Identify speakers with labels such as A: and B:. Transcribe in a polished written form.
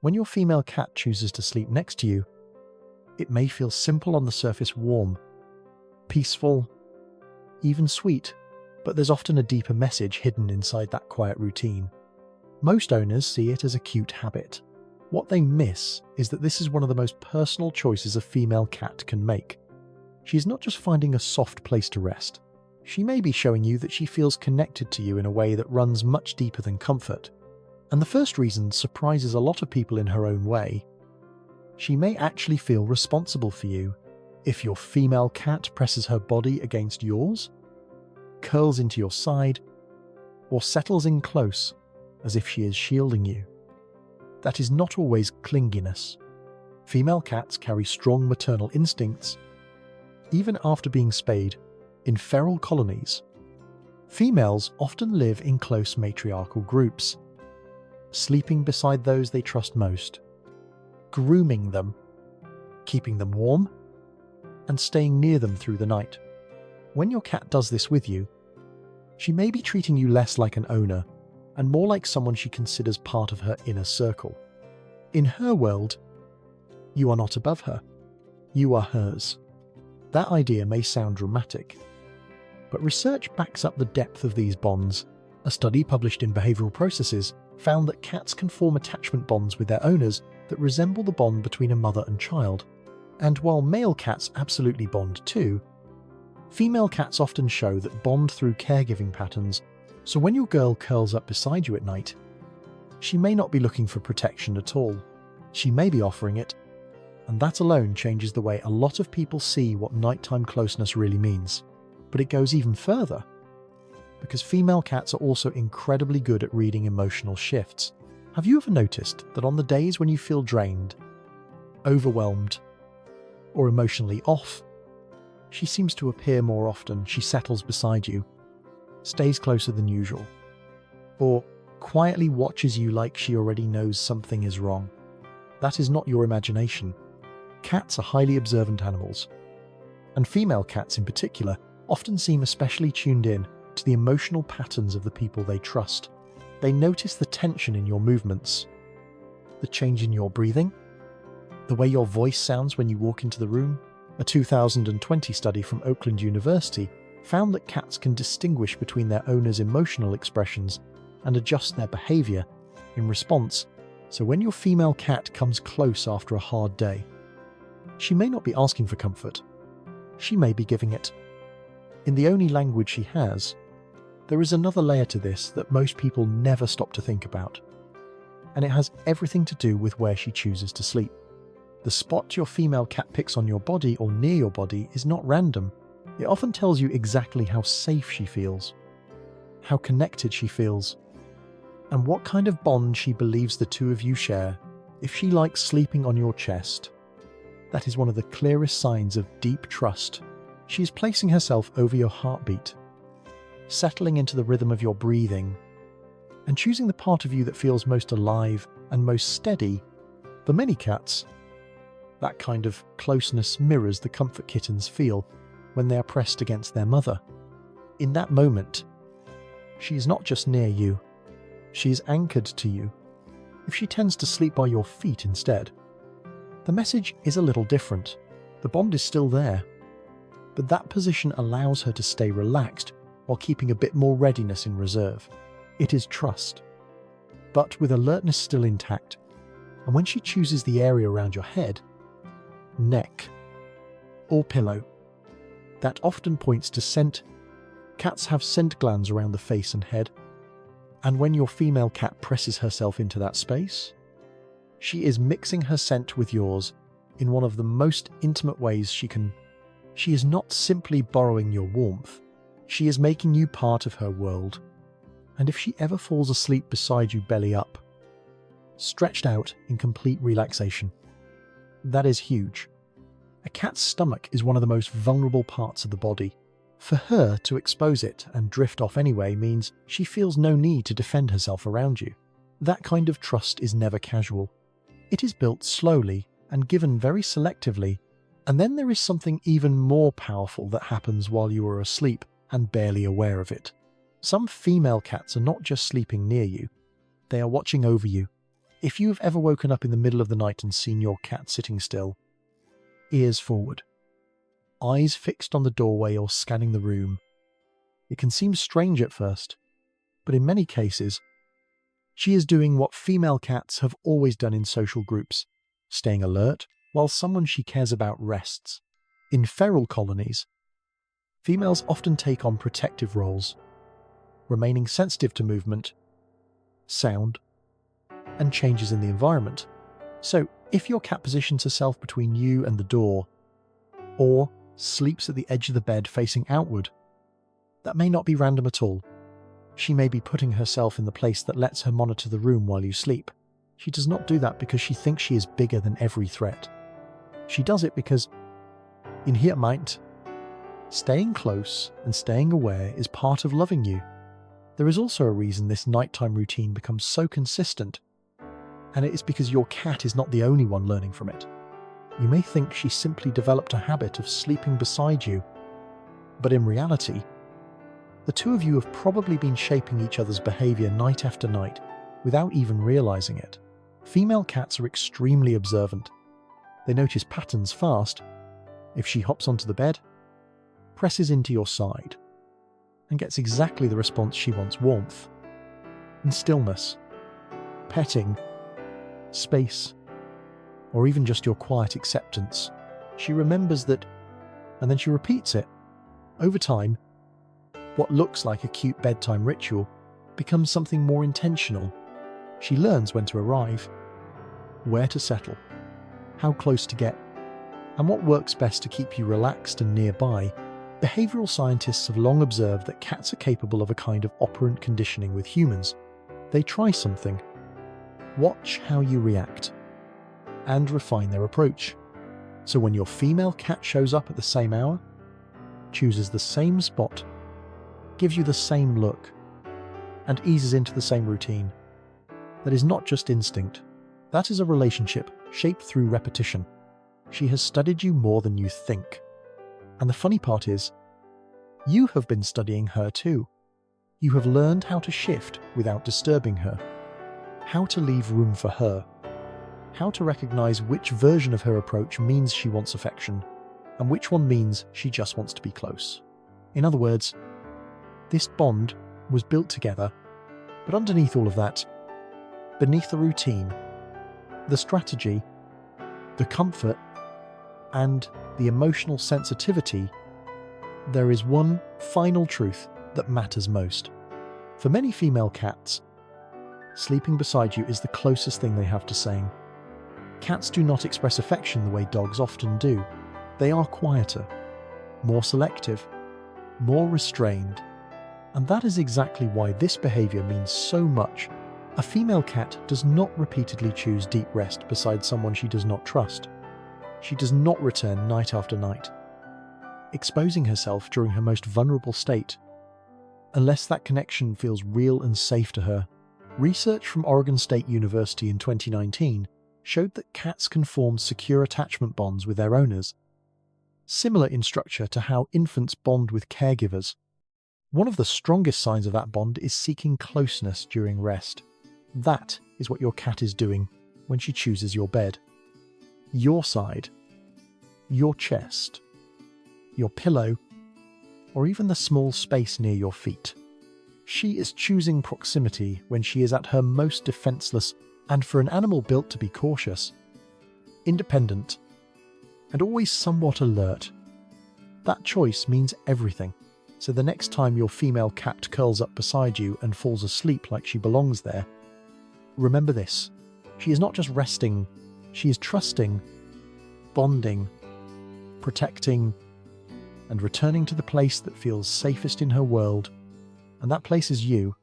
A: When your female cat chooses to sleep next to you, it may feel simple on the surface, warm, peaceful, even sweet, but there's often a deeper message hidden inside that quiet routine. Most owners see it as a cute habit. What they miss is that this is one of the most personal choices a female cat can make. She's not just finding a soft place to rest. She may be showing you that she feels connected to you in a way that runs much deeper than comfort. And the first reason surprises a lot of people in her own way. She may actually feel responsible for you. If your female cat presses her body against yours, curls into your side, or settles in close as if she is shielding you. That is not always clinginess. Female cats carry strong maternal instincts, even after being spayed, in feral colonies. Females often live in close matriarchal groups, sleeping beside those they trust most, grooming them, keeping them warm, and staying near them through the night. When your cat does this with you, she may be treating you less like an owner and more like someone she considers part of her inner circle. In her world, you are not above her. You are hers. That idea may sound dramatic, but research backs up the depth of these bonds. A study published in Behavioral Processes found that cats can form attachment bonds with their owners that resemble the bond between a mother and child. And while male cats absolutely bond too, female cats often show that bond through caregiving patterns. So when your girl curls up beside you at night, she may not be looking for protection at all. She may be offering it, and that alone changes the way a lot of people see what nighttime closeness really means. But it goes even further, because female cats are also incredibly good at reading emotional shifts. Have you ever noticed that on the days when you feel drained, overwhelmed, or emotionally off, she seems to appear more often? She settles beside you, stays closer than usual, or quietly watches you like she already knows something is wrong. That is not your imagination. Cats are highly observant animals, and female cats in particular often seem especially tuned in to the emotional patterns of the people they trust. They notice the tension in your movements, the change in your breathing, the way your voice sounds when you walk into the room. A 2020 study from Oakland University found that cats can distinguish between their owner's emotional expressions and adjust their behavior in response. So when your female cat comes close after a hard day, she may not be asking for comfort. She may be giving it. In the only language she has, there is another layer to this that most people never stop to think about. And it has everything to do with where she chooses to sleep. The spot your female cat picks on your body or near your body is not random. It often tells you exactly how safe she feels, how connected she feels, and what kind of bond she believes the two of you share. If she likes sleeping on your chest, that is one of the clearest signs of deep trust. She is placing herself over your heartbeat, settling into the rhythm of your breathing, and choosing the part of you that feels most alive and most steady. For many cats, that kind of closeness mirrors the comfort kittens feel when they are pressed against their mother. In that moment, she is not just near you, she is anchored to you. If she tends to sleep by your feet instead, the message is a little different. The bond is still there, but that position allows her to stay relaxed while keeping a bit more readiness in reserve. It is trust, but with alertness still intact. And when she chooses the area around your head, neck, or pillow, that often points to scent. Cats have scent glands around the face and head, and when your female cat presses herself into that space, she is mixing her scent with yours in one of the most intimate ways she can. She is not simply borrowing your warmth, she is making you part of her world. And if she ever falls asleep beside you belly up, stretched out in complete relaxation, that is huge. A cat's stomach is one of the most vulnerable parts of the body. For her to expose it and drift off anyway means she feels no need to defend herself around you. That kind of trust is never casual. It is built slowly and given very selectively. And then there is something even more powerful that happens while you are asleep and barely aware of it. Some female cats are not just sleeping near you, they are watching over you, If you've ever woken up in the middle of the night and seen your cat sitting still, ears forward, eyes fixed on the doorway or scanning the room, it can seem strange at first, but in many cases, she is doing what female cats have always done in social groups, staying alert while someone she cares about rests. In feral colonies, females often take on protective roles, remaining sensitive to movement, sound, and changes in the environment. So, if your cat positions herself between you and the door, or sleeps at the edge of the bed facing outward, that may not be random at all. She may be putting herself in the place that lets her monitor the room while you sleep. She does not do that because she thinks she is bigger than every threat. She does it because, in her mind, staying close and staying aware is part of loving you. There is also a reason this nighttime routine becomes so consistent, and it is because your cat is not the only one learning from it. You may think she simply developed a habit of sleeping beside you, but in reality, the two of you have probably been shaping each other's behavior night after night without even realizing it. Female cats are extremely observant. They notice patterns fast. If she hops onto the bed, presses into your side, and gets exactly the response she wants: warmth and stillness, petting, space, or even just your quiet acceptance, she remembers that, and then she repeats it. Over time, what looks like a cute bedtime ritual becomes something more intentional. She learns when to arrive, where to settle, how close to get, and what works best to keep you relaxed and nearby. Behavioral scientists have long observed that cats are capable of a kind of operant conditioning with humans. They try something, watch how you react, and refine their approach. So when your female cat shows up at the same hour, chooses the same spot, gives you the same look, and eases into the same routine, that is not just instinct. That is a relationship shaped through repetition. She has studied you more than you think. And the funny part is, you have been studying her too. You have learned how to shift without disturbing her, how to leave room for her, how to recognize which version of her approach means she wants affection, and which one means she just wants to be close. In other words, this bond was built together, but underneath all of that, beneath the routine, the strategy, the comfort, and the emotional sensitivity, there is one final truth that matters most. For many female cats, sleeping beside you is the closest thing they have to saying. Cats do not express affection the way dogs often do. They are quieter, more selective, more restrained. And that is exactly why this behavior means so much. A female cat does not repeatedly choose deep rest beside someone she does not trust. She does not return night after night, exposing herself during her most vulnerable state, unless that connection feels real and safe to her. Research from Oregon State University in 2019 showed that cats can form secure attachment bonds with their owners, similar in structure to how infants bond with caregivers. One of the strongest signs of that bond is seeking closeness during rest. That is what your cat is doing when she chooses your bed, your side, your chest, your pillow, or even the small space near your feet. She is choosing proximity when she is at her most defenseless, and for an animal built to be cautious, independent, and always somewhat alert, that choice means everything. So the next time your female cat curls up beside you and falls asleep like she belongs there, remember this: she is not just resting, she is trusting, bonding, protecting, and returning to the place that feels safest in her world. And that place is you.